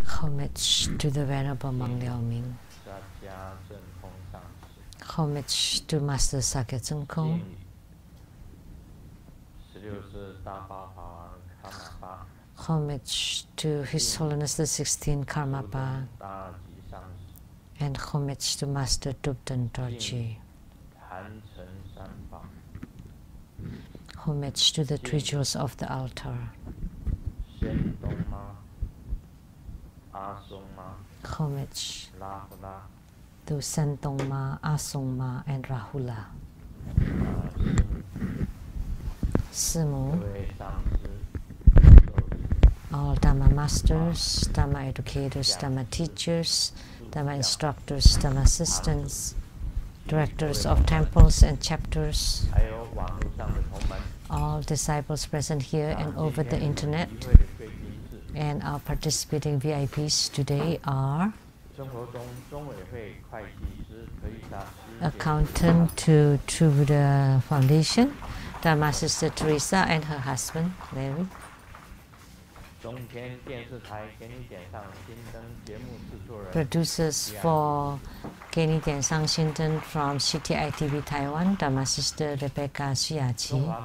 Homage to the Venerable Monk Liao Ming. Homage to Master Sakya Tsung Kung. Homage to His Holiness the 16th Karmapa. And homage to Master Tupten Dorji. Homage to the three jewels of the altar. Homage to Sentongma, Asongma, and Rahula. Simu, all Dhamma masters, Dhamma educators, Dhamma teachers, Dhamma instructors, Dhamma assistants, directors of temples and chapters, all disciples present here and over the internet, and our participating VIPs today are Accountant to True Buddha Foundation, Dharma Sister Teresa and her husband, Larry. Producers for Geni Diansang Shinten from CTI TV Taiwan, Dharma Sister Rebecca Suyachi.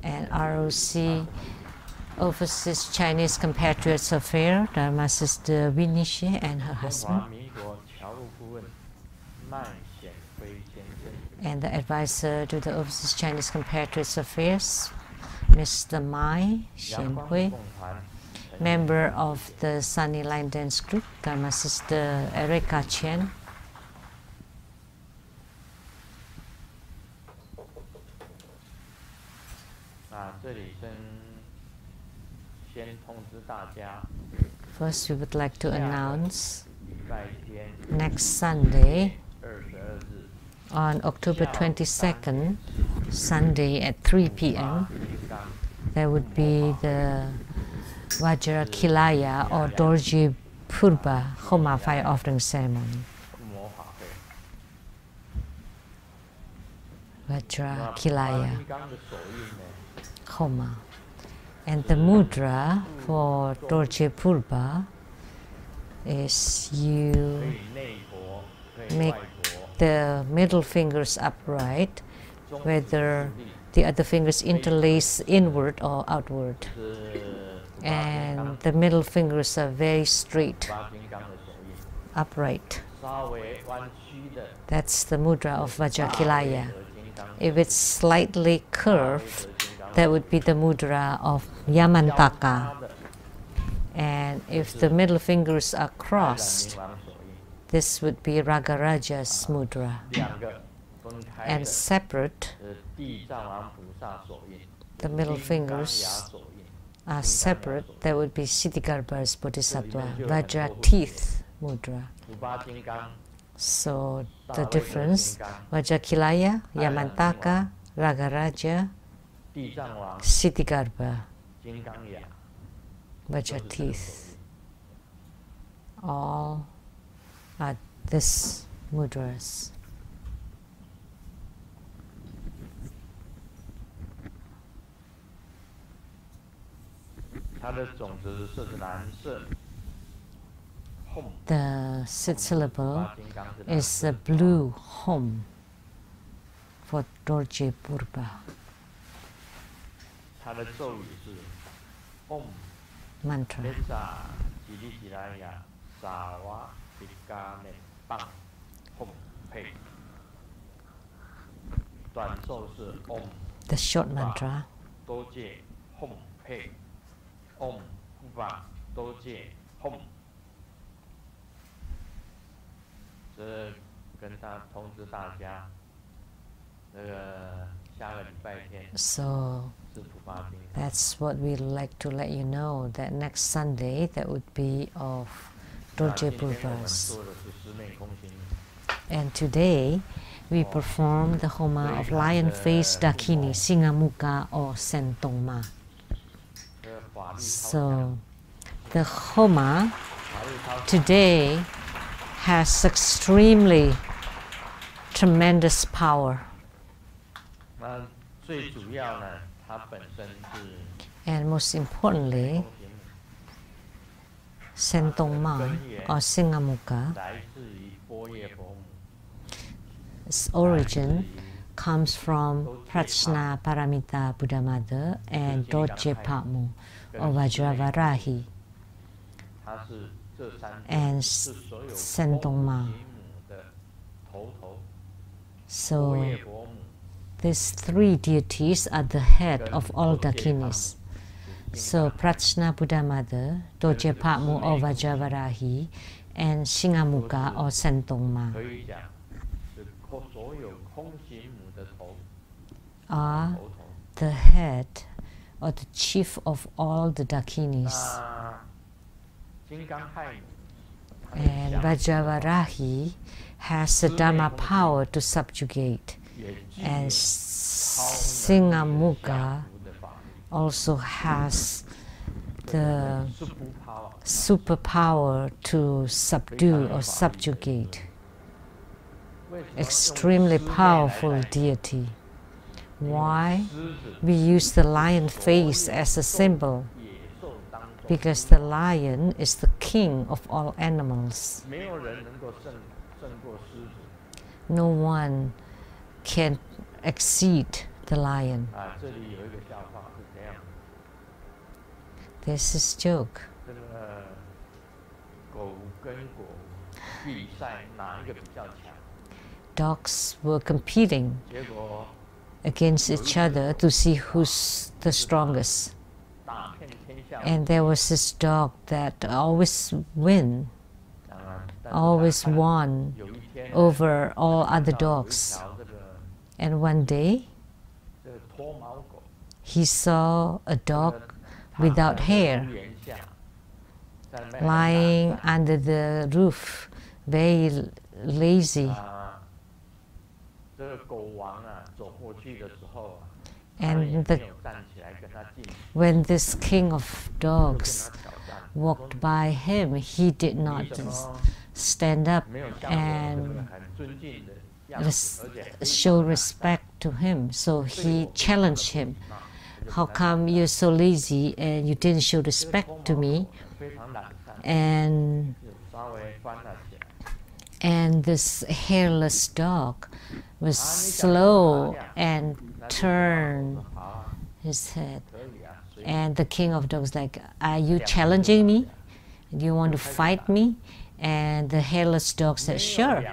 And ROC Overseas Chinese Compatriots Affair, Dharma Sister Winnie Xie and her husband. And the advisor to the Overseas Chinese Compatriots Affairs, Mr. Mai Xianhui. Member of the Sunny Line Dance Group, Dharma Sister Erica Chen. First, we would like to announce next Sunday, on October 22nd, Sunday at 3 p.m., there would be the Vajra Kilaya or Dorji Purba Homa fire offering ceremony. Vajra Kilaya Homa. And the mudra for Dorje Purba is you make the middle fingers upright, whether the other fingers interlace inward or outward. And the middle fingers are very straight, upright. That's the mudra of Vajrakilaya. If it's slightly curved, that would be the mudra of Yamantaka. And if the middle fingers are crossed, this would be Ragaraja's mudra. And separate, the middle fingers are separate, that would be Siddhigarbha's Bodhisattva, Vajra teeth mudra. So the difference, Vajrakilaya, Yamantaka, Ragaraja, Siddhigarbha, Vajra teeth, all are this mudras. The sixth syllable is the blue home for Dorje Purba. Mantra. The short mantra. So that's what we'd like to let you know, that next Sunday that would be of Dorje Purvas. And today we perform the Homa of Lion Face Dakini Singamuka or Sentongma. So the Homa today has extremely tremendous power. And most importantly, Sentongma or Singamuka, its origin comes from Prajna Paramita Buddha Mother and Dorje Patmu or Vajravarahi and Sentongma. So these three deities are the head of all Dakinis. So Prajna Buddha Mother, Dorje Patmu or Vajravarahi, and Singamuka or Sentongma are the head or the chief of all the Dakinis. And Vajravarahi has the Dharma power to subjugate, and Singamuka also has the superpower to subdue or subjugate. Extremely powerful deity. Why? We use the lion face as a symbol, because the lion is the king of all animals. No one can exceed the lion. This is joke. Dogs were competing against each other to see who's the strongest. And there was this dog that always won over all other dogs. And one day, he saw a dog without hair lying under the roof, very lazy. And when this king of dogs walked by him, he did not stand up and show respect to him. So he challenged him. How come you're so lazy and you didn't show respect to me? And this hairless dog was slow and turned his head. And the king of dogs like, are you challenging me? Do you want to fight me? And the hairless dog said, sure.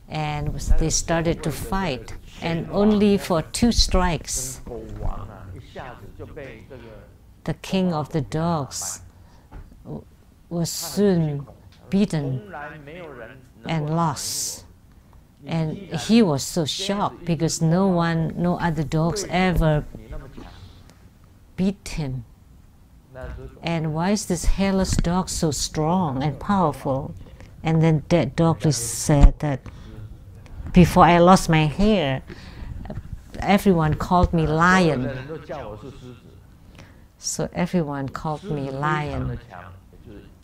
And they started to fight. And only for 2 strikes, the king of the dogs was soon beaten and lost. And he was so shocked because no other dogs ever beat him. And why is this hairless dog so strong and powerful? And then that dog said that before I lost my hair, everyone called me lion. So everyone called me lion.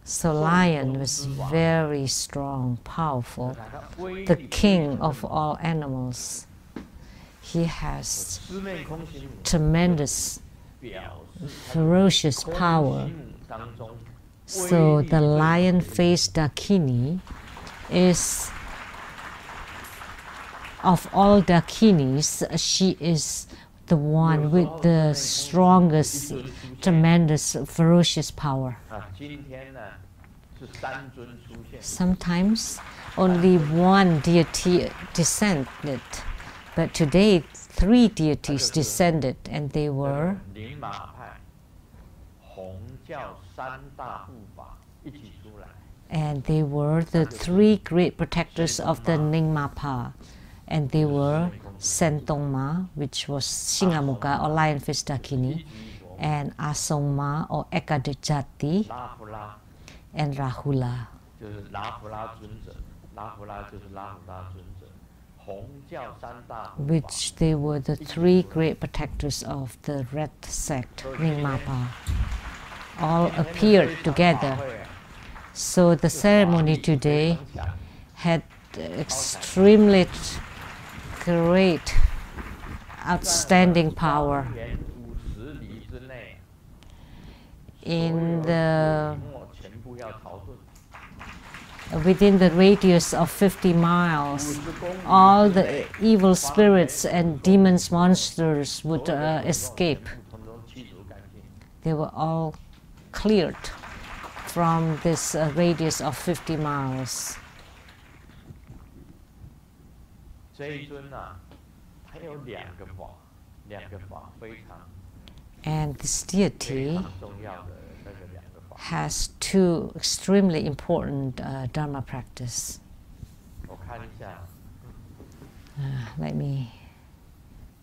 So lion was very strong, powerful, the king of all animals. He has tremendous, ferocious power. So the lion-faced Dakini is, of all Dakinis, she is the one with the strongest, tremendous, ferocious power. Sometimes only one deity descended, but today 3 deities descended, and they were the 3 great protectors of the Nyingmapa, and they were Sentongma, which was Singamuka or lion-faced Dakini, and Asongma or Ekadejati, and Rahula. Which they were the 3 great protectors of the red sect, Nyingmapa. All appeared together. So the ceremony today had extremely great outstanding power. Within the radius of 50 miles, all the evil spirits and demons, monsters would escape. They were all cleared from this radius of 50 miles. And this deity has two extremely important Dharma practice. Let me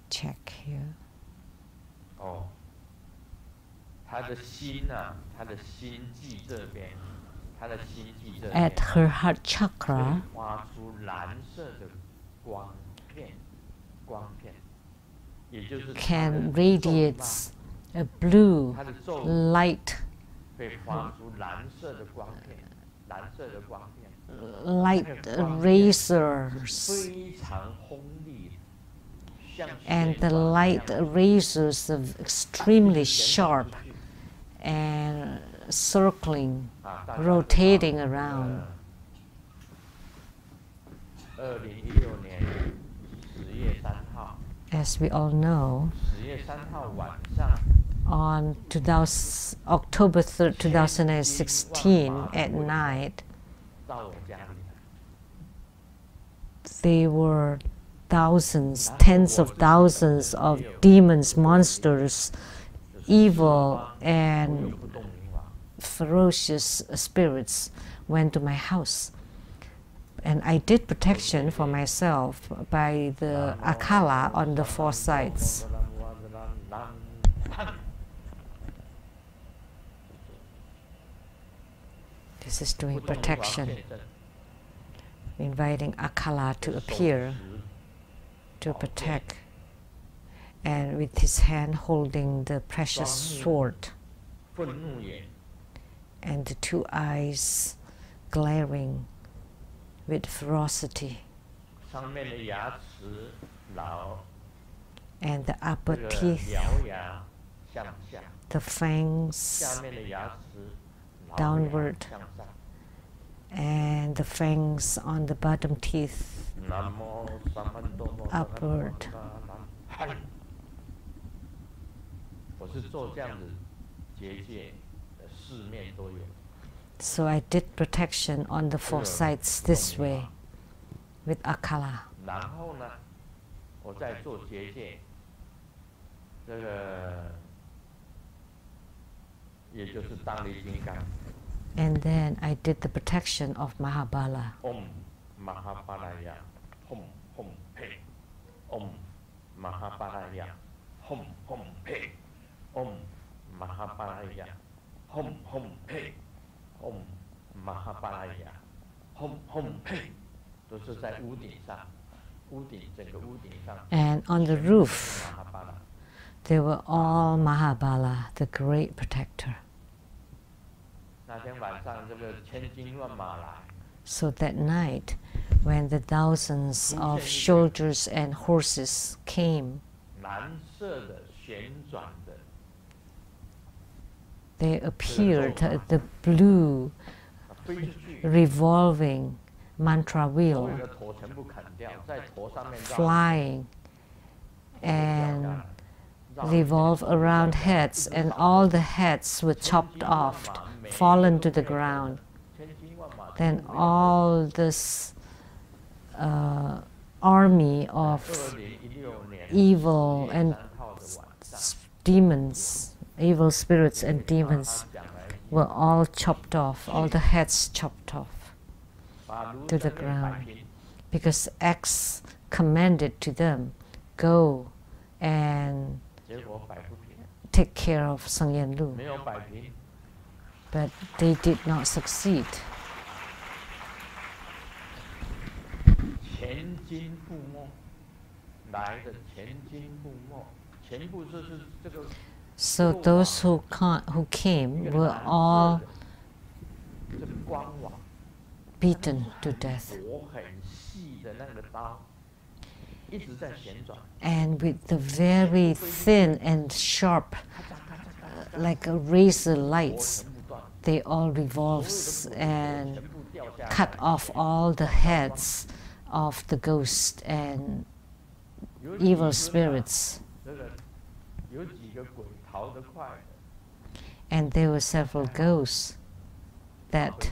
check here. At her heart chakra can radiate a blue light, light razors, and the light razors are extremely sharp and circling, rotating around. As we all know, on October 3rd, 2016 at night, there were thousands, tens of thousands of demons, monsters, evil and ferocious spirits went to my house. And I did protection for myself by the akala on the four sides. This is doing protection, inviting akala to appear to protect, and with his hand holding the precious sword, and the two eyes glaring with ferocity, and the upper teeth, the fangs downward, and the fangs on the bottom teeth upward. So I did protection on the four sides this way with akala. And then I did the protection of Mahabala. Om Mahabalaya, hum hum pe. Om Mahabalaya, hum hum pe. Om Mahabalaya, hum hum pe. Om Mahabalaya, hum hum pe. And on the roof, they were all Mahabala, the great protector. So that night, when the thousands of soldiers and horses came, they appeared, the blue revolving mantra wheel, flying and revolve around heads, and all the heads were chopped off, fallen to the ground. Then all this army of evil and demons, evil spirits and demons were all chopped off, all the heads chopped off to the ground, because X commanded to them, go and take care of Sheng-Yen Lu. But they did not succeed. So those who came were all beaten to death. and with the very thin and sharp, like a razor lights, they all revolves and cut off all the heads of the ghosts and evil spirits. And there were several ghosts that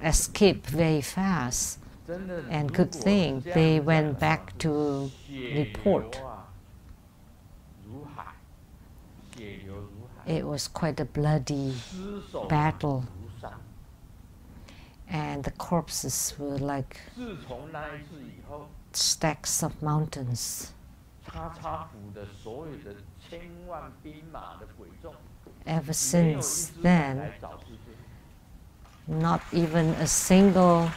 escaped very fast. And good thing they went back to report. It was quite a bloody battle. And the corpses were like stacks of mountains. Ever since then, not even a single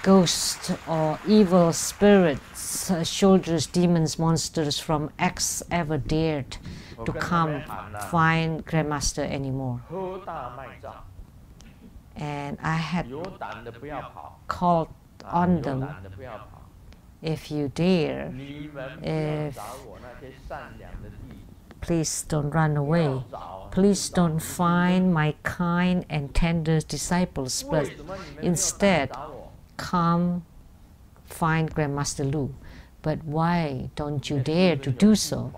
ghost or evil spirits, soldiers, demons, monsters from X ever dared to come find Grandmaster anymore. And I had called on them, if you dare, please don't run away. Please don't find my kind and tender disciples, but instead come find Grandmaster Lu. But why don't you dare to do so?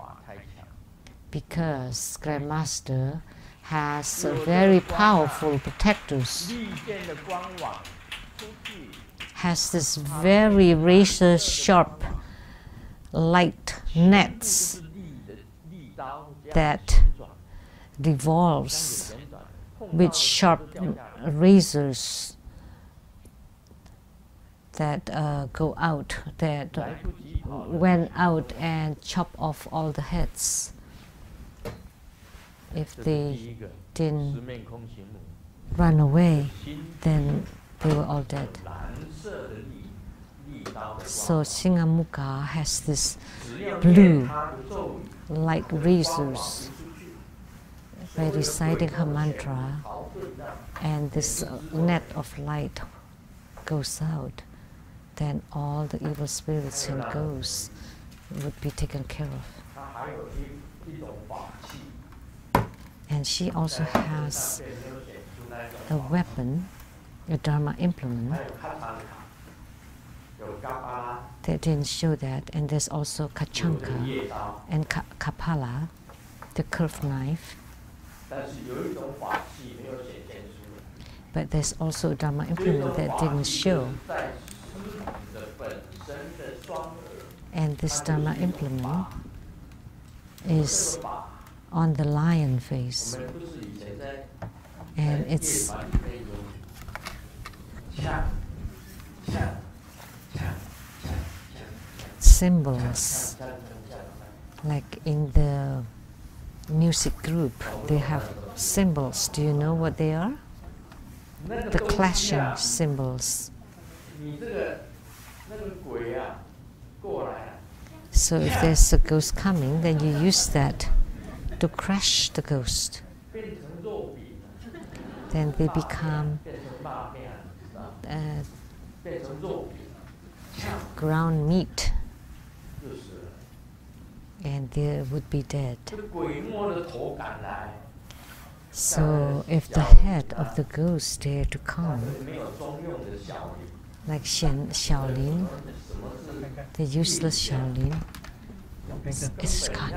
Because Grandmaster has very powerful protectors, has this very razor sharp light nets that revolves with sharp razors that go out, that went out and chop off all the heads. If they didn't run away, then they were all dead. So Shingamuka has this blue light razors. By reciting her mantra, and this net of light goes out, then all the evil spirits and ghosts would be taken care of. And she also has a weapon, a Dharma implement. They didn't show that. And there's also Kachanka and Kapala, the curved knife. But there's also a Dharma implement that didn't show. And this Dharma implement is on the lion face. And it's symbols, like in the music group, they have symbols. Do you know what they are? The clashing symbols. So if there's a ghost coming, then you use that to crush the ghost. Then they become ground meat, and they would be dead. So if the head of the ghost dare to come, like Shaolin, the useless Shaolin, it's gone.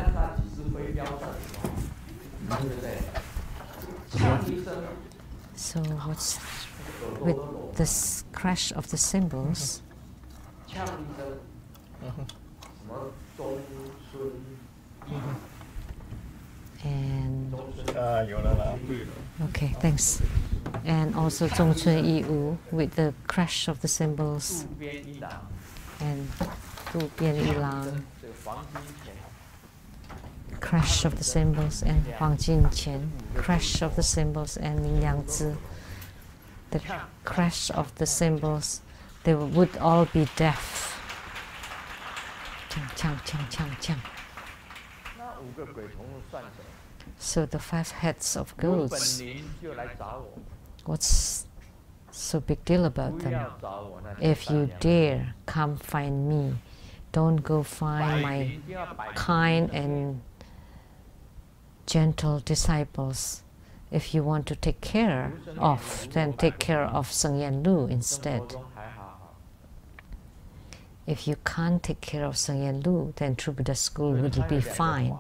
So what's with this crash of the symbols? And okay, thanks. And also Zhongchun Yi-Wu with the crash of the symbols, and Du Bian Yilang, crash of the symbols, and Huang Jin Qian, crash of the symbols, and Ning Yang Zi, the crash of the symbols. They would all be deaf. Chang, chang, chang, chang, chang. So the 5 heads of ghosts, what's so big deal about them? If you dare, come find me. Don't go find my kind and gentle disciples. If you want to take care of, then take care of Sheng-Yen Lu instead. If you can't take care of Sheng-Yen Lu, then True Buddha School will be fine.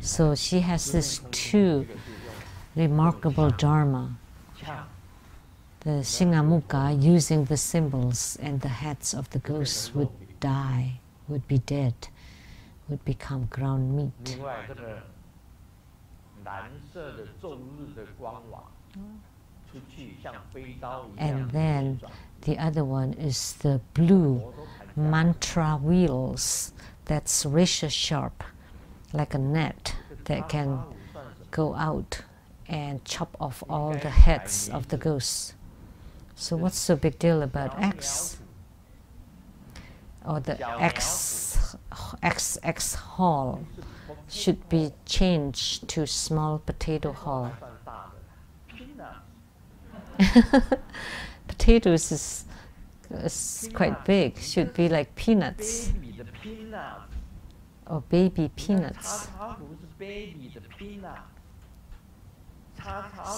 So she has these two remarkable dharma. The Shingamuka, using the symbols, and the heads of the ghosts would die, would be dead, would become ground meat. And then the other one is the blue mantra wheels that's razor sharp, like a net that can go out and chop off all the heads of the ghosts. So what's so big deal about X? Or the XX hall should be changed to small potato hall. Potatoes is quite big, should be like peanuts. Or baby peanuts.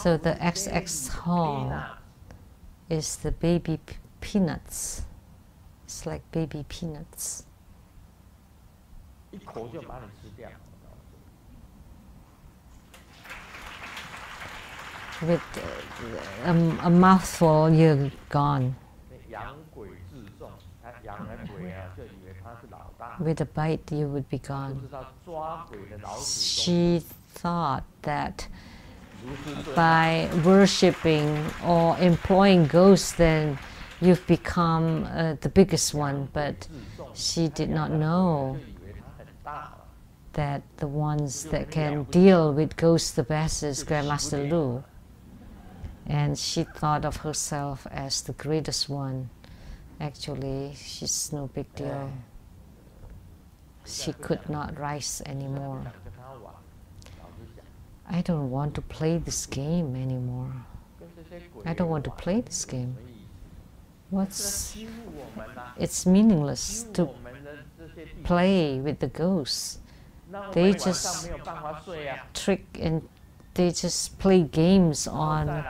So the XX hall is the baby peanuts. It's like baby peanuts. With a mouthful, you're gone. With a bite, you would be gone. She thought that by worshipping or employing ghosts, then you've become the biggest one, but she did not know that the ones that can deal with ghosts the best is Grandmaster Lu. And she thought of herself as the greatest one. Actually, she's no big deal. She could not rise anymore. I don't want to play this game anymore. I don't want to play this game. It's meaningless to play with the ghosts. They just trick and they just play games on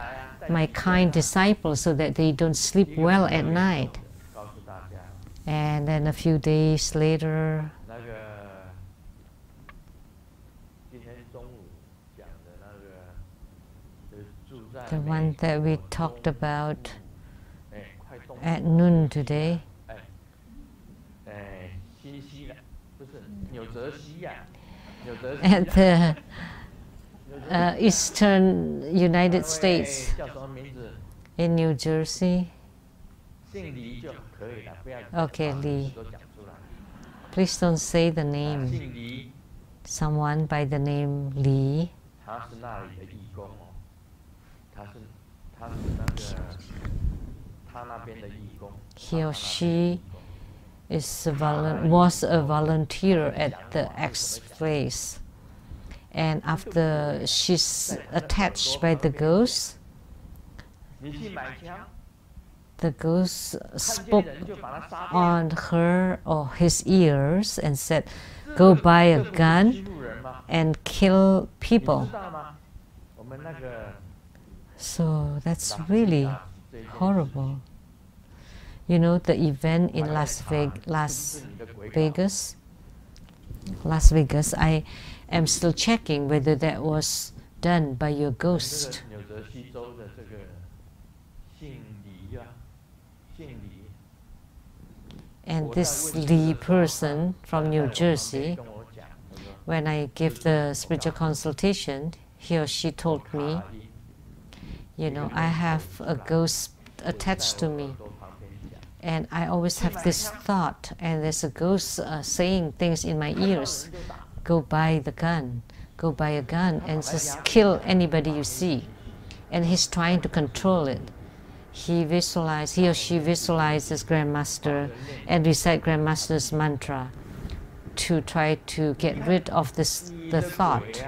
my kind disciples so that they don't sleep well at night. And then a few days later, the one that we talked about at noon today, at the eastern United States in New Jersey. Okay, Li. Please don't say the name. Someone by the name Li. He or she was a volunteer at the X place. And after she's attached by the ghost, the ghost spoke on her or his ears and said, "Go buy a gun and kill people." So that's really horrible. You know the event in Las Vegas, I am still checking whether that was done by your ghost. And this Li person from New Jersey, when I give the spiritual consultation, he or she told me, you know, I have a ghost attached to me. And I always have this thought, and there's a ghost saying things in my ears. Go buy the gun, go buy a gun, and just kill anybody you see. And he's trying to control it. He or she visualizes Grandmaster and recite Grandmaster's mantra to try to get rid of the thought.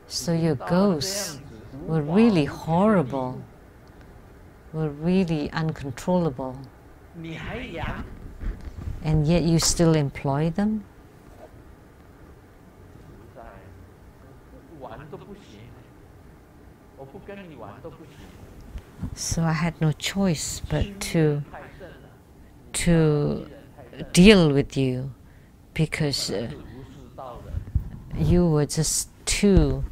So your ghost were really horrible, were really uncontrollable, and yet you still employ them? So I had no choice but to deal with you, because you were just too.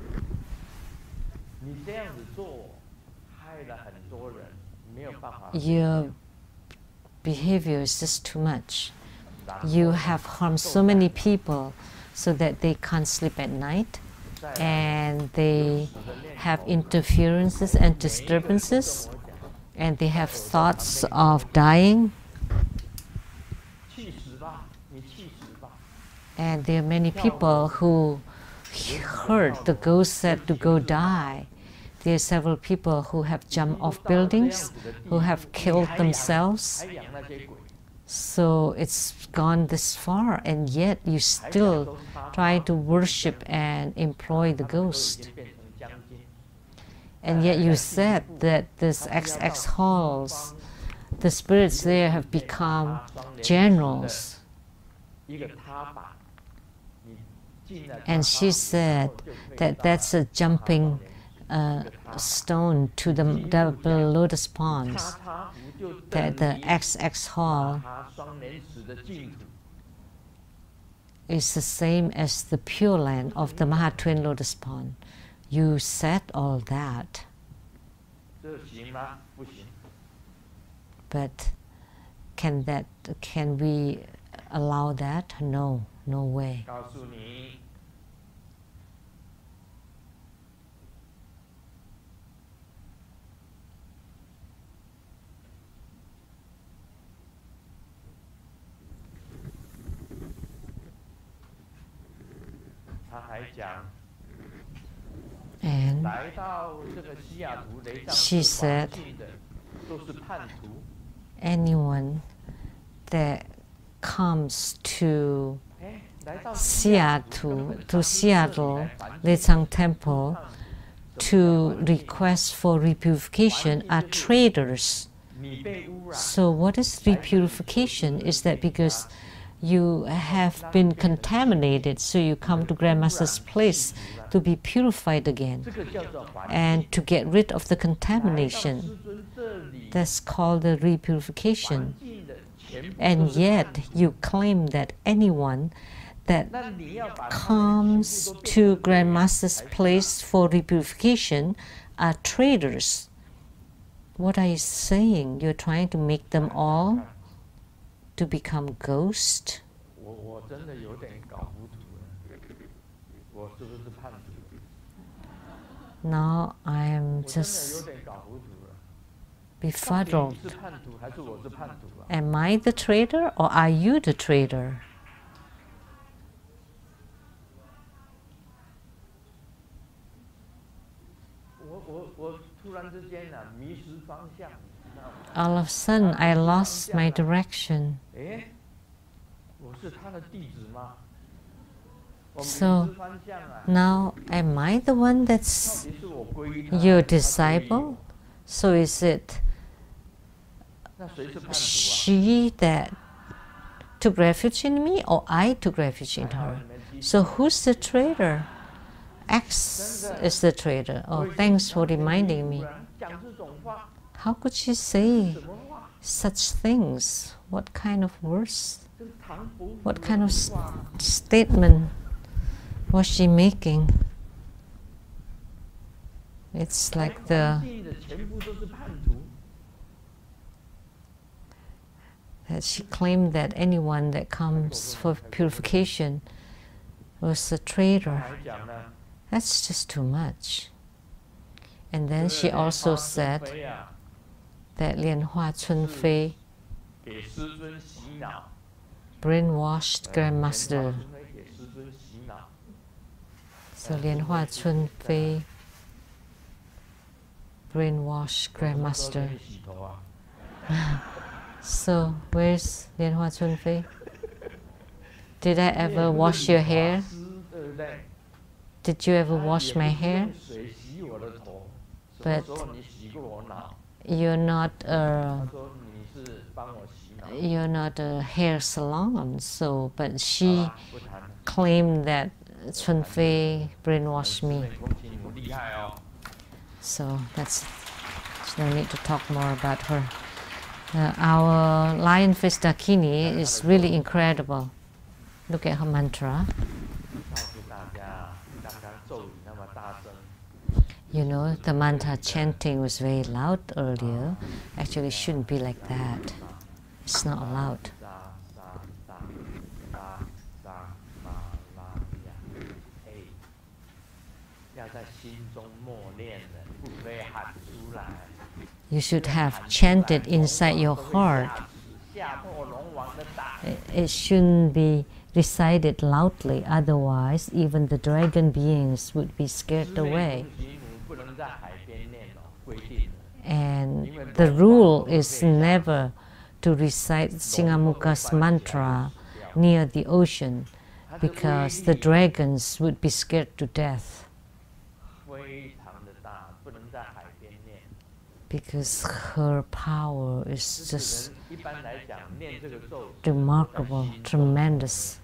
Your behavior is just too much. You have harmed so many people so that they can't sleep at night, and they have interferences and disturbances, and they have thoughts of dying. And there are many people who heard the ghost said to go die. There are several people who have jumped off buildings, who have killed themselves. So it's gone this far, and yet you still try to worship and employ the ghost. And yet you said that this XX halls, the spirits there have become generals. And she said that that's a jumping stone to the double lotus ponds, that the XX hall is the same as the Pure Land of the Maha Twin Lotus Pond. You said all that. But can we allow that? No, no way. And she said, anyone that comes to Seattle, Lechang Temple, to request for repurification are traders. So what is repurification? Is that because you have been contaminated, so you come to Grandmaster's place to be purified again and to get rid of the contamination. That's called the repurification. And yet you claim that anyone that comes to Grandmaster's place for repurification are traders. What are you saying? You're trying to make them all to become ghosts? Now I am just befuddled. Am I the traitor, or are you the traitor? All of a sudden, I lost my direction. So now, am I the one that's your disciple? So is it she that took refuge in me, or I took refuge in her? So who's the traitor? X is the traitor. Oh, thanks for reminding me. How could she say such things? What kind of words? What kind of statement was she making? It's like that she claimed that anyone that comes for purification was a traitor. That's just too much. And then she also said that Lian Hua Chun Fei brainwashed Grandmaster. So Lian Hua Chun Fei brainwashed Grandmaster. So where's Lian Hua Chun Fei? Did I ever wash your hair? Did you ever wash my hair? but you're not a hair salon. So, but she claimed that Chun Fei brainwashed me. So that's, no need to talk more about her. Our lionfish Dakini is really incredible. Look at her mantra. You know, the mantra chanting was very loud earlier. Actually, it shouldn't be like that. It's not allowed. You should have chanted inside your heart. It shouldn't be recited loudly, otherwise even the dragon beings would be scared away. And the rule is never to recite Singamuka's mantra near the ocean, because the dragons would be scared to death. Because her power is just remarkable, tremendous.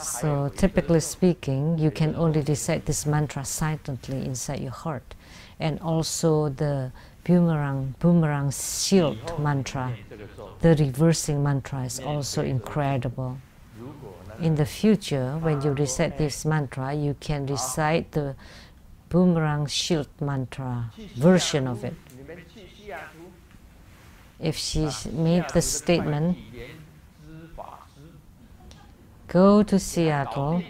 So typically speaking, you can only recite this mantra silently inside your heart. And also the boomerang shield mantra, the reversing mantra, is also incredible. In the future, when you recite this mantra, you can recite the boomerang shield mantra version of it. If she made the statement, go to Seattle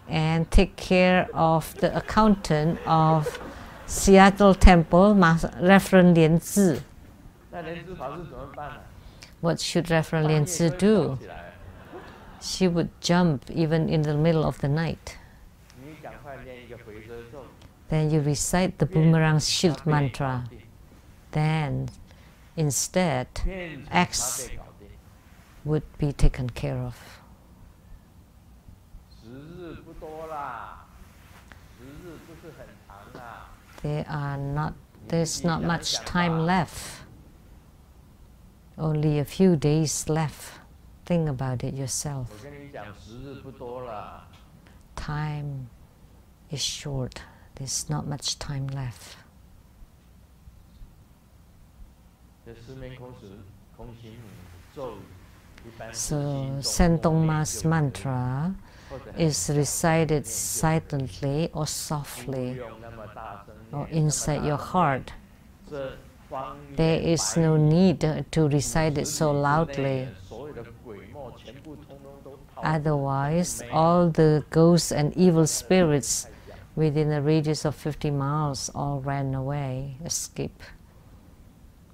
and take care of the accountant of Seattle Temple, Reverend Lian Zi. What should Reverend Lian Zi do? She would jump even in the middle of the night. Then you recite the boomerang shield mantra. Then instead, X would be taken care of. There's not much time left. Only a few days left. Think about it yourself. Time is short. There's not much time left. So Sentongma's mantra is recited silently or softly or inside your heart. There is no need to recite it so loudly. Otherwise, all the ghosts and evil spirits within a radius of 50 miles all ran away, escaped,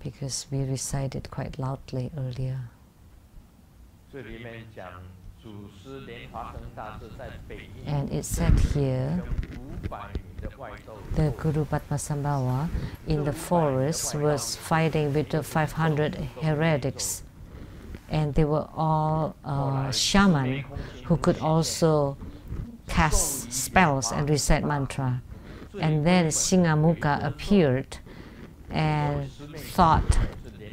because we recited quite loudly earlier. And it said here, the Guru Padmasambhava in the forest was fighting with the 500 heretics, and they were all shaman who could also cast spells and recite mantra. And then Singamuka appeared and taught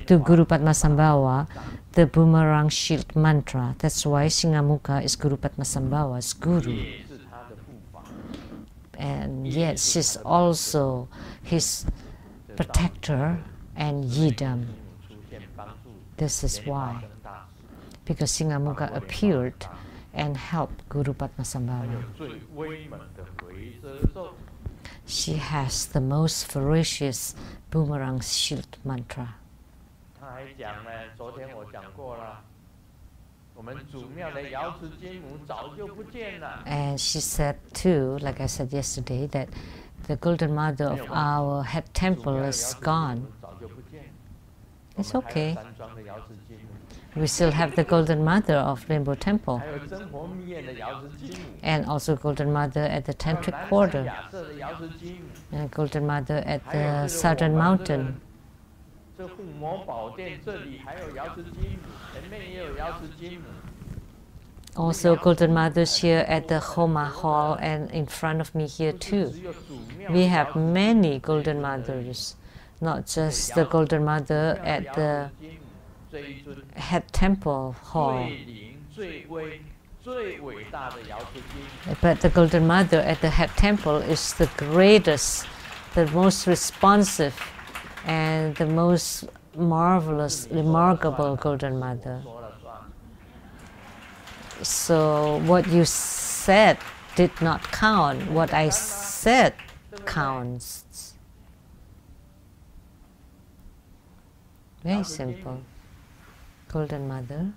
to Guru Padmasambhava the boomerang shield mantra. That's why Singamuka is Guru Padmasambhava's guru. And yet she's also his protector and yidam. This is why. Because Singamuka appeared and helped Guru Padmasambhava. She has the most ferocious boomerang shield mantra. And she said too, like I said yesterday, that the golden mother of our head temple is gone. It's okay. We still have the golden mother of Rainbow Temple, and also golden mother at the Tantric Quarter, and golden mother at the Southern Mountain. Also, Golden Mothers here at the Homa Hall and in front of me here too. We have many Golden Mothers, not just the Golden Mother at the Head Temple Hall, but the Golden Mother at the Head Temple is the greatest, the most responsive, and the most marvelous, remarkable Golden Mother. So what you said did not count. What I said counts. Very simple. Golden Mother.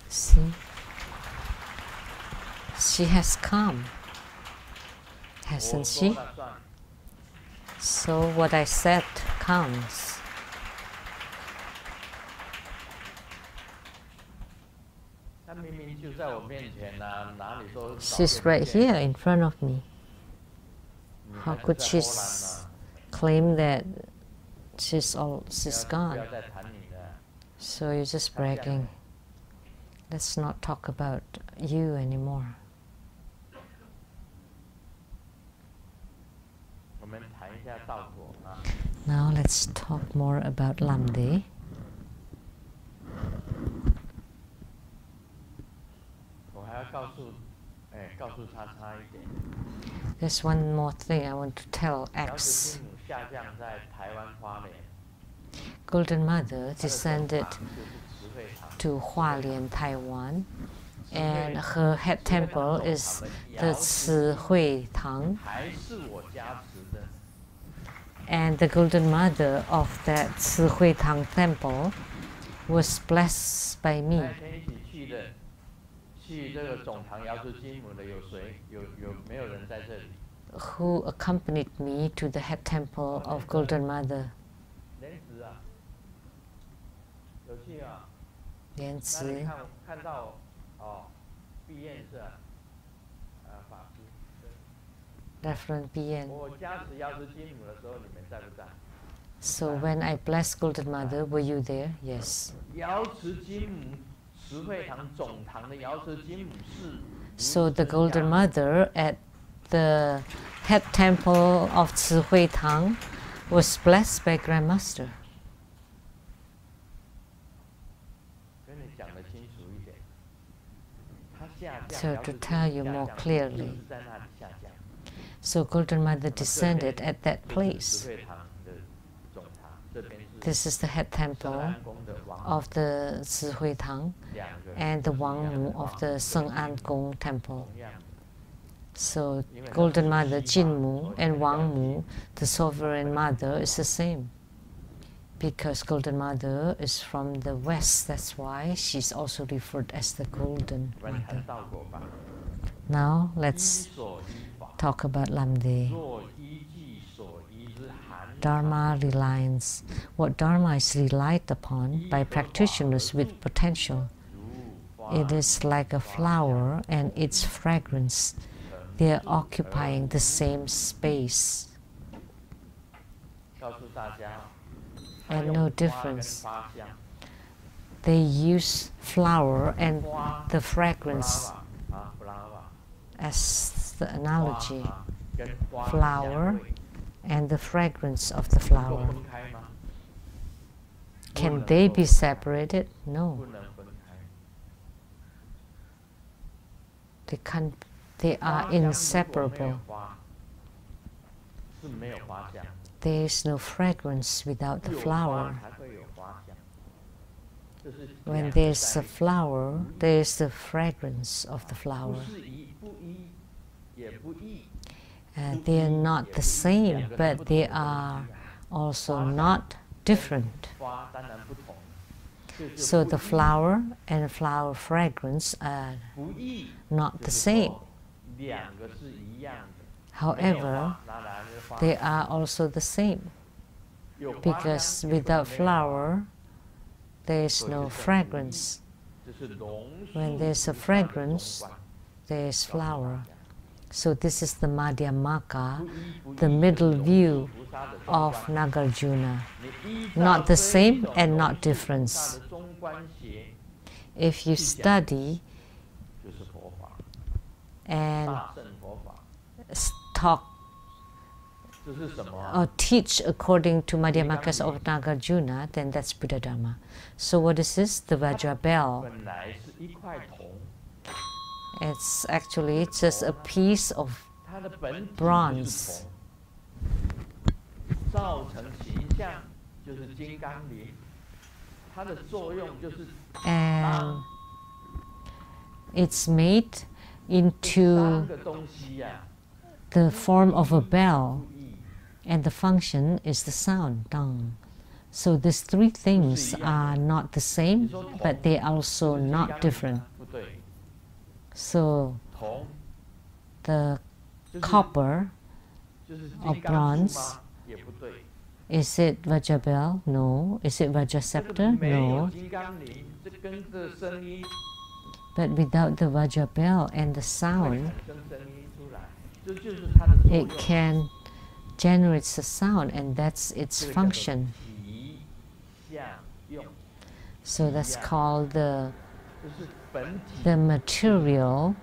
See, she has come, hasn't she? So what I said counts. She's right here in front of me. How could she claim that she's gone? So you're just bragging. Let's not talk about you anymore. Now let's talk more about Lamdre. There's one more thing I want to tell X. Golden Mother descended to Hualien, Taiwan, and her head temple is the Ci Tang. And the Golden Mother of that Ci Tang temple was blessed by me. Who accompanied me to the head temple of Golden Mother? Lian Zi. Reverend Bian. So when I blessed Golden Mother, were you there? Yes. So the Golden Mother at the head temple of Ci Tang was blessed by Grandmaster. So to tell you more clearly, so Golden Mother descended at that place. This is the head temple of the Ci Tang and the Wangmu of the Sheng-An Gong temple. So Golden Mother Jinmu and Wangmu, the sovereign mother, is the same. Because Golden Mother is from the west, that's why she's also referred as the Golden Mother. Now let's talk about Lamdre. Dharma reliance. What Dharma is relied upon by practitioners with potential. It is like a flower and its fragrance. They are occupying the same space. And no difference. They use flower and the fragrance as the analogy. Flower and the fragrance of the flower. Can they be separated? No. They can't. They are inseparable. There is no fragrance without the flower. When there is a flower, there is the fragrance of the flower. They are not the same, but they are also not different. So the flower and flower fragrance are not the same. However, they are also the same, because without flower, there is no fragrance. When there is a fragrance, there is flower. So this is the Madhyamaka, the middle view of Nagarjuna. Not the same and not difference. If you study and talk or teach according to Madhyamakas of Nagarjuna, then that's Buddha Dharma. So what is this? The Vajra bell. It's actually just a piece of bronze. And it's made into the form of a bell, and the function is the sound, dang. So these three things are not the same, but they are also not different. So the copper or bronze, is it Vajra bell? No. Is it Vajra scepter? No. But without the Vajra bell and the sound, it can generate the sound, and that's its function. So that's called the material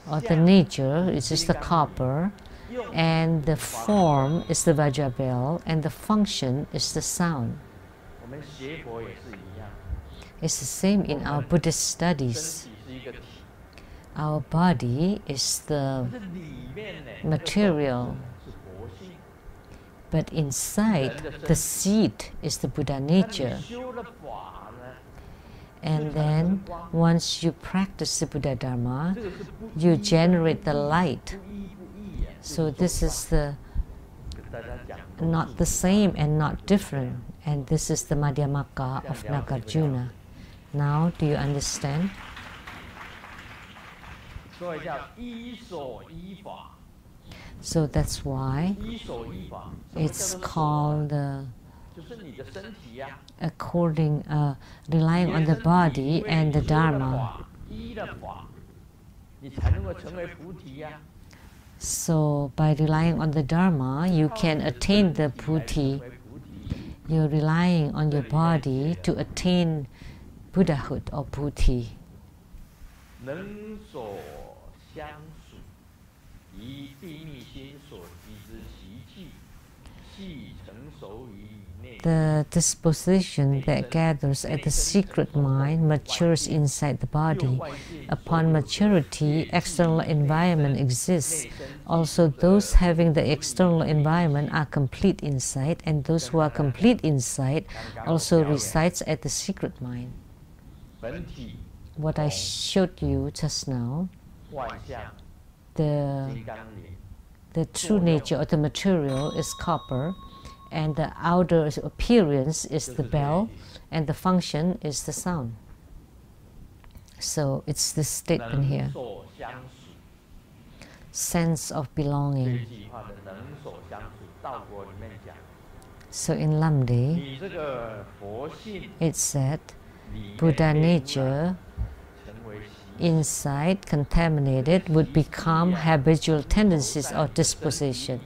or the nature, it's just the copper, and the form is the Vajra bell, and the function is the sound. It's the same in our Buddhist studies. Our body is the material, but inside the seed is the Buddha nature. And then once you practice the Buddha Dharma, you generate the light. So this is the not the same and not different. And this is the Madhyamaka of Nagarjuna. Now, do you understand? So that's why it's called according, relying on the body and the Dharma. So by relying on the Dharma, you can attain the Buddhi. You're relying on your body to attain Buddhahood or Buddhi. The disposition that gathers at the secret mind matures inside the body. Upon maturity, external environment exists. Also, those having the external environment are complete insight, and those who are complete insight also resides at the secret mind. What I showed you just now, the true nature of the material is copper, and the outer appearance is the bell, and the function is the sound. So it's this statement here. Sense of belonging. So in Lamdre, it said, Buddha nature, inside, contaminated, would become habitual tendencies or disposition.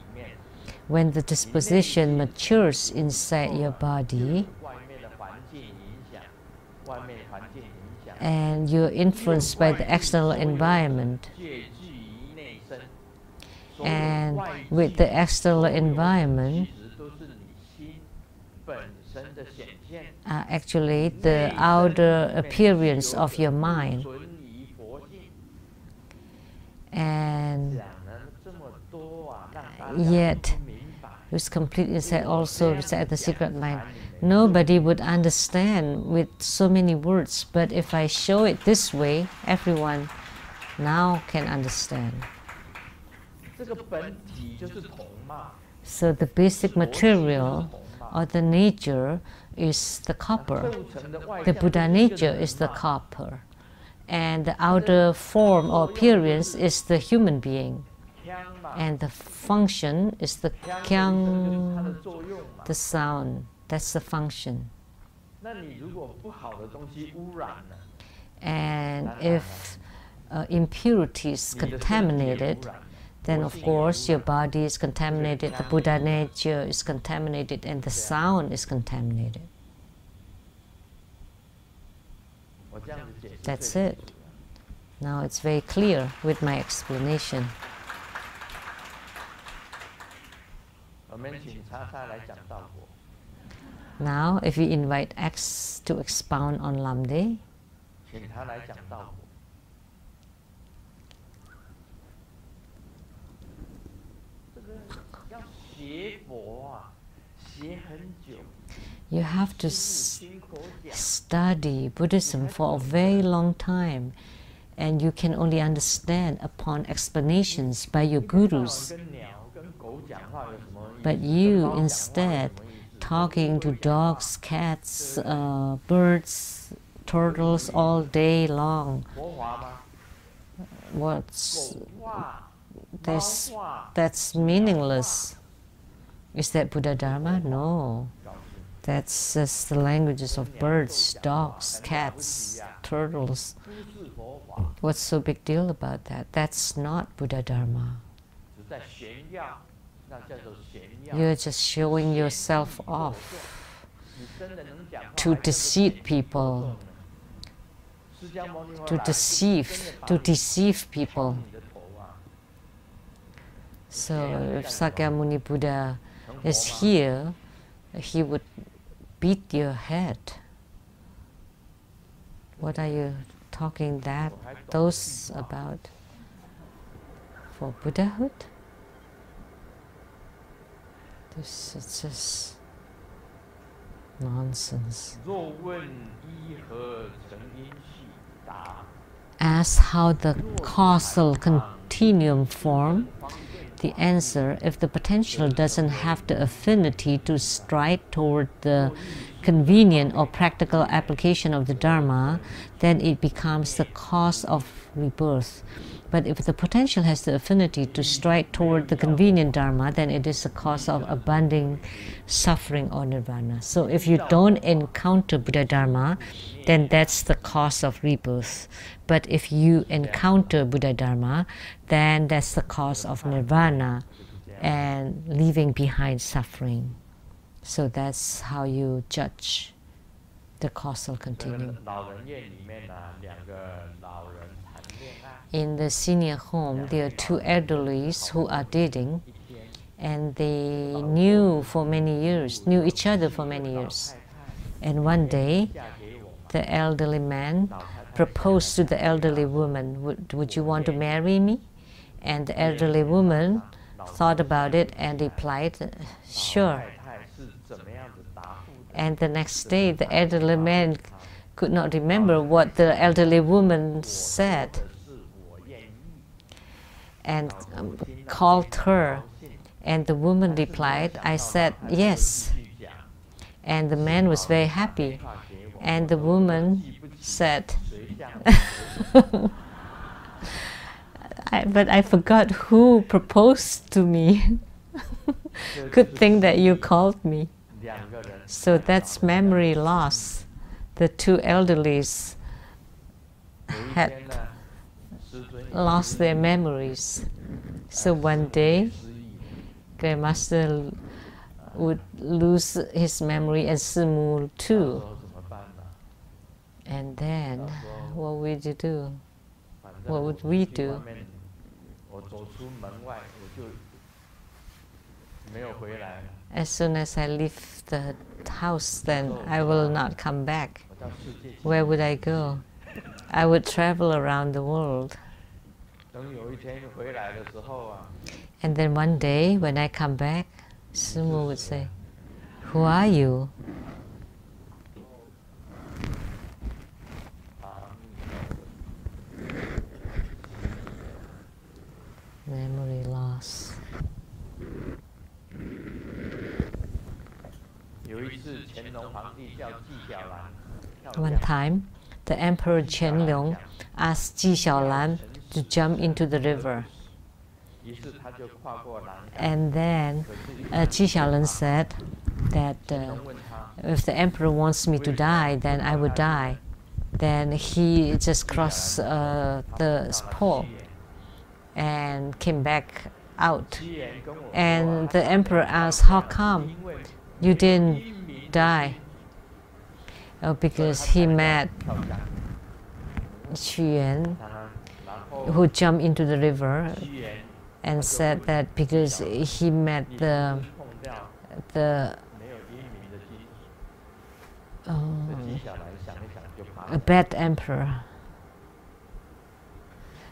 When the disposition matures inside your body, and you're influenced by the external environment, and with the external environment, actually the outer appearance of your mind, and yet who's complete insight also reside at the secret mind. Nobody would understand with so many words, but if I show it this way, everyone now can understand. So the basic material or the nature is the copper. The Buddha nature is the copper. And the outer form or appearance is the human being. And the function is the kyang, the sound. That's the function. And if impurities contaminated, then of course your body is contaminated, the Buddha nature is contaminated, and the sound is contaminated. That's it. Now it's very clear with my explanation. Now, if we invite X to expound on Lamdre, you have to study Buddhism for a very long time, and you can only understand upon explanations by your gurus. But you instead talking to dogs, cats, birds, turtles all day long. That's meaningless. Is that Buddha Dharma? No. That's just the languages of birds, dogs, cats, turtles. What's so big deal about that? That's not Buddha Dharma. You're just showing yourself off to deceive people, to deceive people. So if Sakyamuni Buddha is here, he would beat your head. What are you talking those about? For Buddhahood? This is just nonsense. Ask how the causal continuum form. The answer, if the potential doesn't have the affinity to stride toward the convenient or practical application of the Dharma, then it becomes the cause of rebirth. But if the potential has the affinity to stride toward the convenient Dharma, then it is the cause of abundant suffering or nirvana. So if you don't encounter Buddha Dharma, then that's the cause of rebirth. But if you encounter Buddha Dharma, then that's the cause of nirvana and leaving behind suffering. So that's how you judge the causal continuum. In the senior home, there are two elderlies who are dating, and they knew each other for many years. And one day, the elderly man proposed to the elderly woman, would you want to marry me? And the elderly woman thought about it and replied, sure. And the next day, the elderly man could not remember what the elderly woman said, and called her. And the woman replied, I said yes. And the man was very happy. And the woman said, but I forgot who proposed to me. Good thing that you called me. So that's memory loss. The two elderlies had lost their memories. So one day, Grandmaster would lose his memory and Simu too. And then, what would you do? What would we do? As soon as I leave the house, then I will not come back. Where would I go? I would travel around the world. And then one day, when I come back, Simu would say, who are you? Memory loss. was. One time, the Emperor Qianlong asked Ji Xiaolan to jump into the river. And then Ji Xiaolan said that if the Emperor wants me to die, then I would die. Then he just crossed the pole and came back out. And the Emperor asked, how come you didn't die? Oh, because he met Sheng-Yen, who jumped into the river, and said that because he met a bad emperor.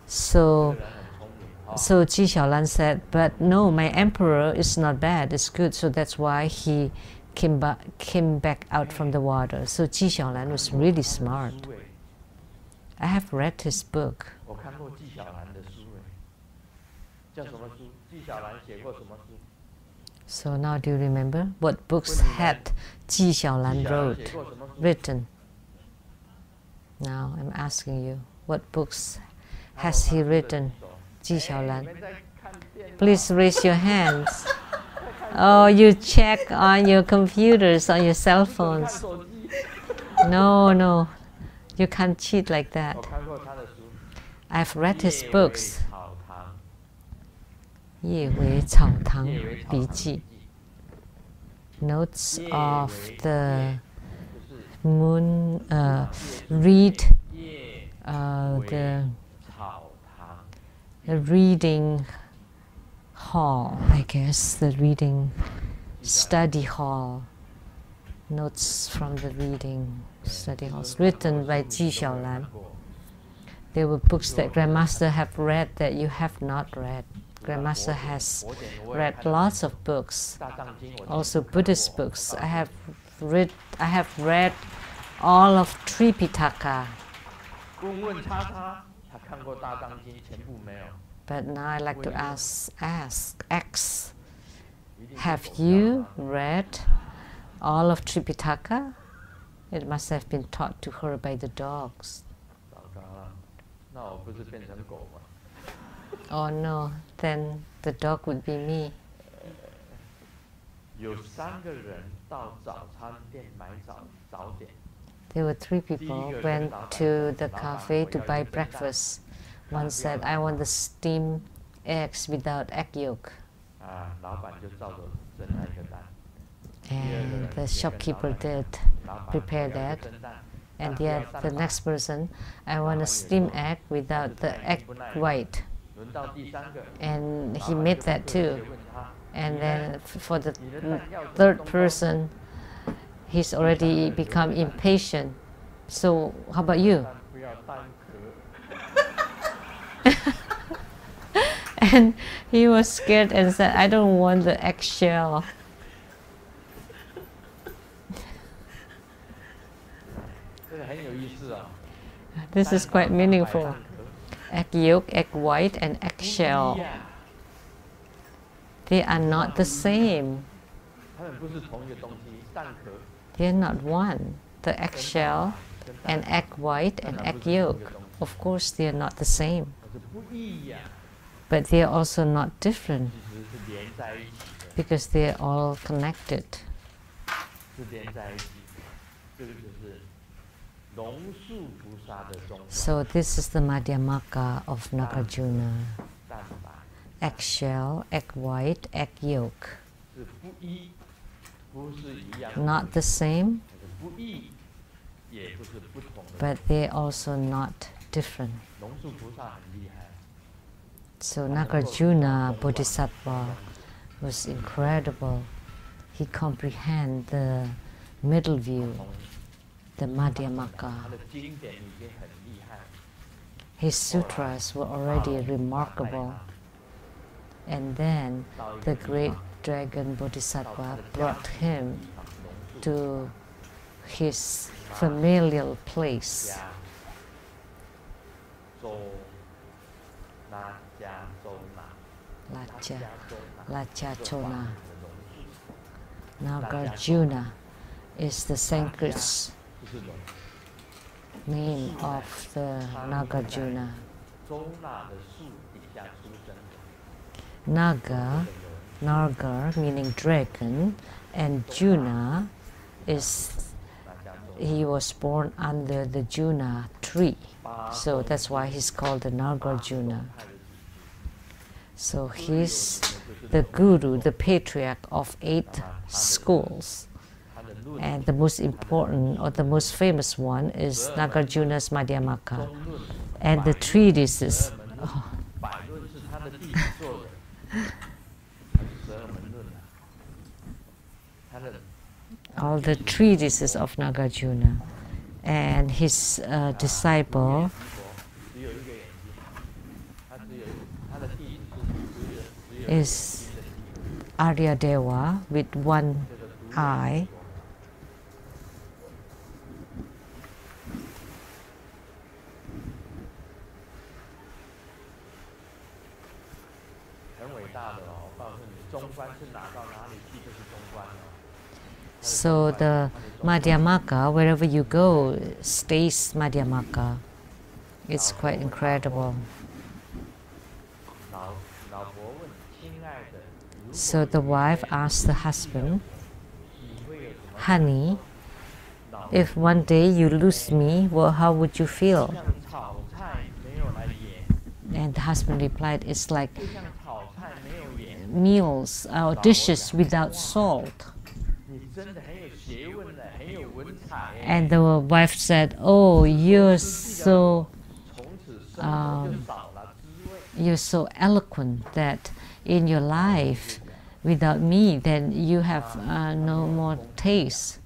So Ji Xiaolan said, but no, my emperor is not bad, it's good. So that's why he came back out from the water. So Ji Xiaolan was really smart. I have read his book. So now do you remember what books had Ji Xiaolan written? Now I'm asking you, what books has he written, Ji Xiaolan? Please raise your hands. Oh, you check on your computers, on your cell phones. No, you can't cheat like that. I've read his books. 夜为草堂笔记 Notes of the moon, read the reading hall, I guess, the reading study hall. Notes from the reading study halls written by Ji Xiaolan. There were books that Grandmaster have read that you have not read. Grandmaster has read lots of books, also Buddhist books. I have read all of Tripitaka. But now I like to ask X, have you read all of Tripitaka? It must have been taught to her by the dogs. Oh no, then the dog would be me. There were 3 people who went to the cafe to buy breakfast. One said, I want the steamed eggs without egg yolk. And the shopkeeper did prepare that. And yet the next person, I want a steamed egg without the egg white. And he made that too. And then for the 3rd person, he's already become impatient. So how about you? And he was scared and said, I don't want the eggshell. This is quite meaningful. Egg yolk, egg white, and eggshell. They are not the same. They are not one. The eggshell and egg white and egg yolk, of course they are not the same. But they are also not different because they are all connected. So this is the Madhyamaka of Nagarjuna. Eggshell, egg white, egg yolk. Not the same, but they're also not different. So Nagarjuna Bodhisattva was incredible. He comprehended the middle view, the Madhyamaka. His sutras were already remarkable. And then the great dragon Bodhisattva brought him to his familial place. Lachachona. Nagarjuna is the sacred name of the Nagarjuna. Nagar meaning dragon, and Juna he was born under the Juna tree. So that's why he's called the Nagarjuna. So he's the guru, the patriarch of 8 schools. And the most important or the most famous one is Nagarjuna's Madhyamaka. And the treatises. All the treatises of Nagarjuna. And his disciple is Aryadeva with 1 eye. So the Madhyamaka, wherever you go, stays Madhyamaka. It's quite incredible. So the wife asked the husband, "Honey, if one day you lose me, well, how would you feel?" And the husband replied, "It's like meals or dishes without salt." And the wife said, "Oh, you're so eloquent that in your life, without me, then you have no more taste."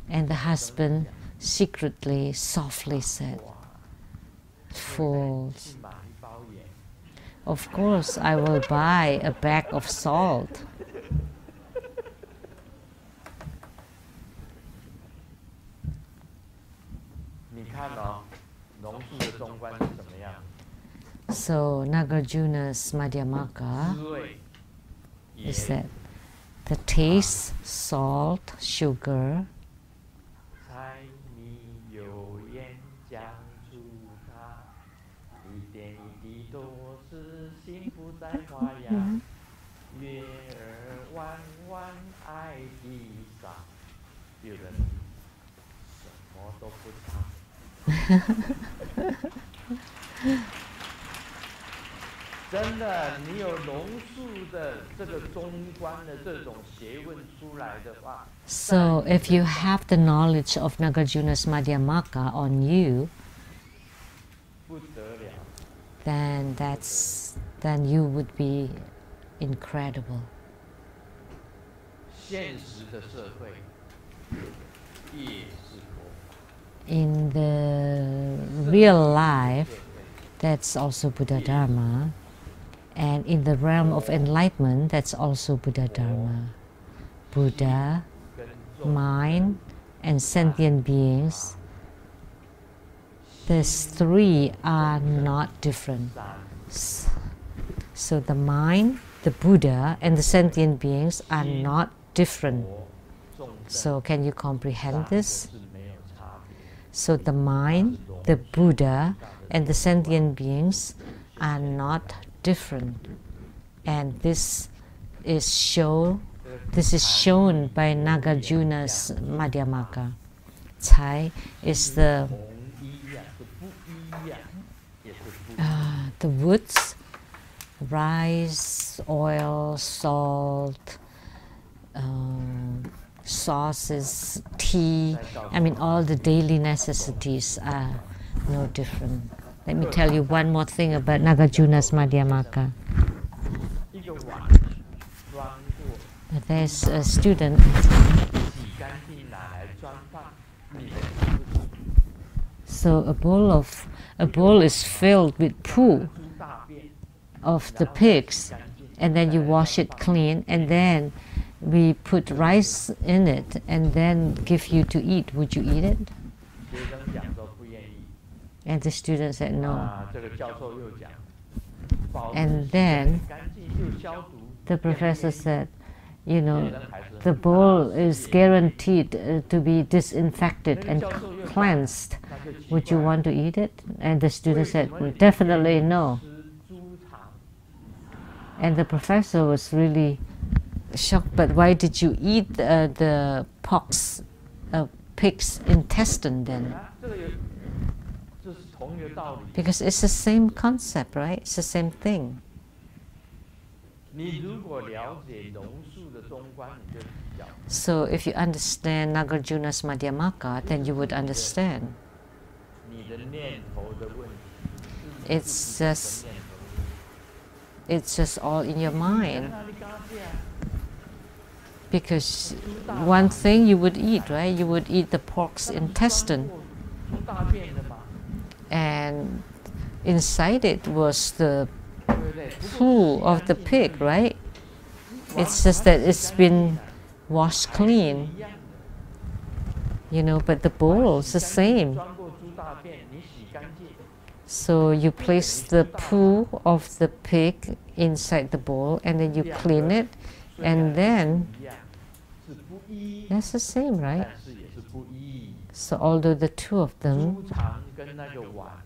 And the husband secretly, softly said, "Fools, of course I will buy a bag of salt." So Nagarjuna's Madhyamaka is that the taste, salt, sugar, So if you have the knowledge of Nagarjuna's Madhyamaka on you, then you would be incredible. In the real life, that's also Buddha Dharma. And in the realm of enlightenment, that's also Buddha Dharma. Buddha, mind, and sentient beings, these 3 are not different. So the mind, the Buddha, and the sentient beings are not different. So can you comprehend this? So the mind, the Buddha, and the sentient beings are not different, and this is shown by Nagarjuna's Madhyamaka. Cai is the woods, rice, oil, salt, sauces, tea. I mean, all the daily necessities are no different. Let me tell you one more thing about Nagarjuna's Madhyamaka. There's a student. So a bowl is filled with poo of the pigs, and then you wash it clean, and then we put rice in it, and then give you to eat. Would you eat it? And the student said no. And then the professor said, you know, the bowl is guaranteed to be disinfected and cleansed. Would you want to eat it? And the student said, definitely no. And the professor was really shocked, but why did you eat the pig's intestine then? Because it's the same concept, right? It's the same thing. So if you understand Nagarjuna's Madhyamaka, then you would understand. It's just all in your mind. Because one thing you would eat, right? You would eat the pork's intestine. And inside it was the poo of the pig, right? It's just that it's been washed clean. You know, but the bowl is the same. So you place the poo of the pig inside the bowl and then you clean it, and then that's the same, right? So although the two of them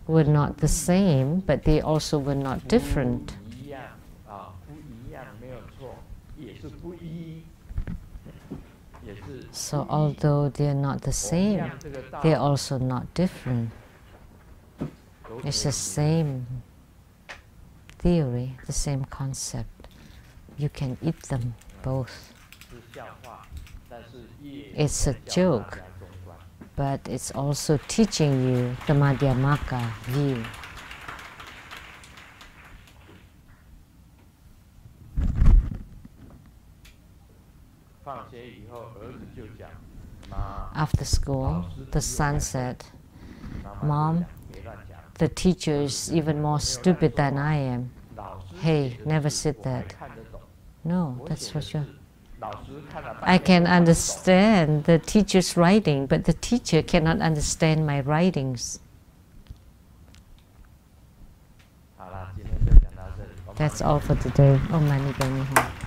were not the same, but they also were not different. So although they are not the same, they are also not different. It's the same theory, the same concept. You can eat them both. It's a joke, but it's also teaching you the Madhyamaka view. After school, the son said, "Mom, the teacher is even more stupid than I am." Hey, never said that. No, that's for sure. I can understand the teacher's writing, but the teacher cannot understand my writings. That's all for today. Om Mani Padme Hum.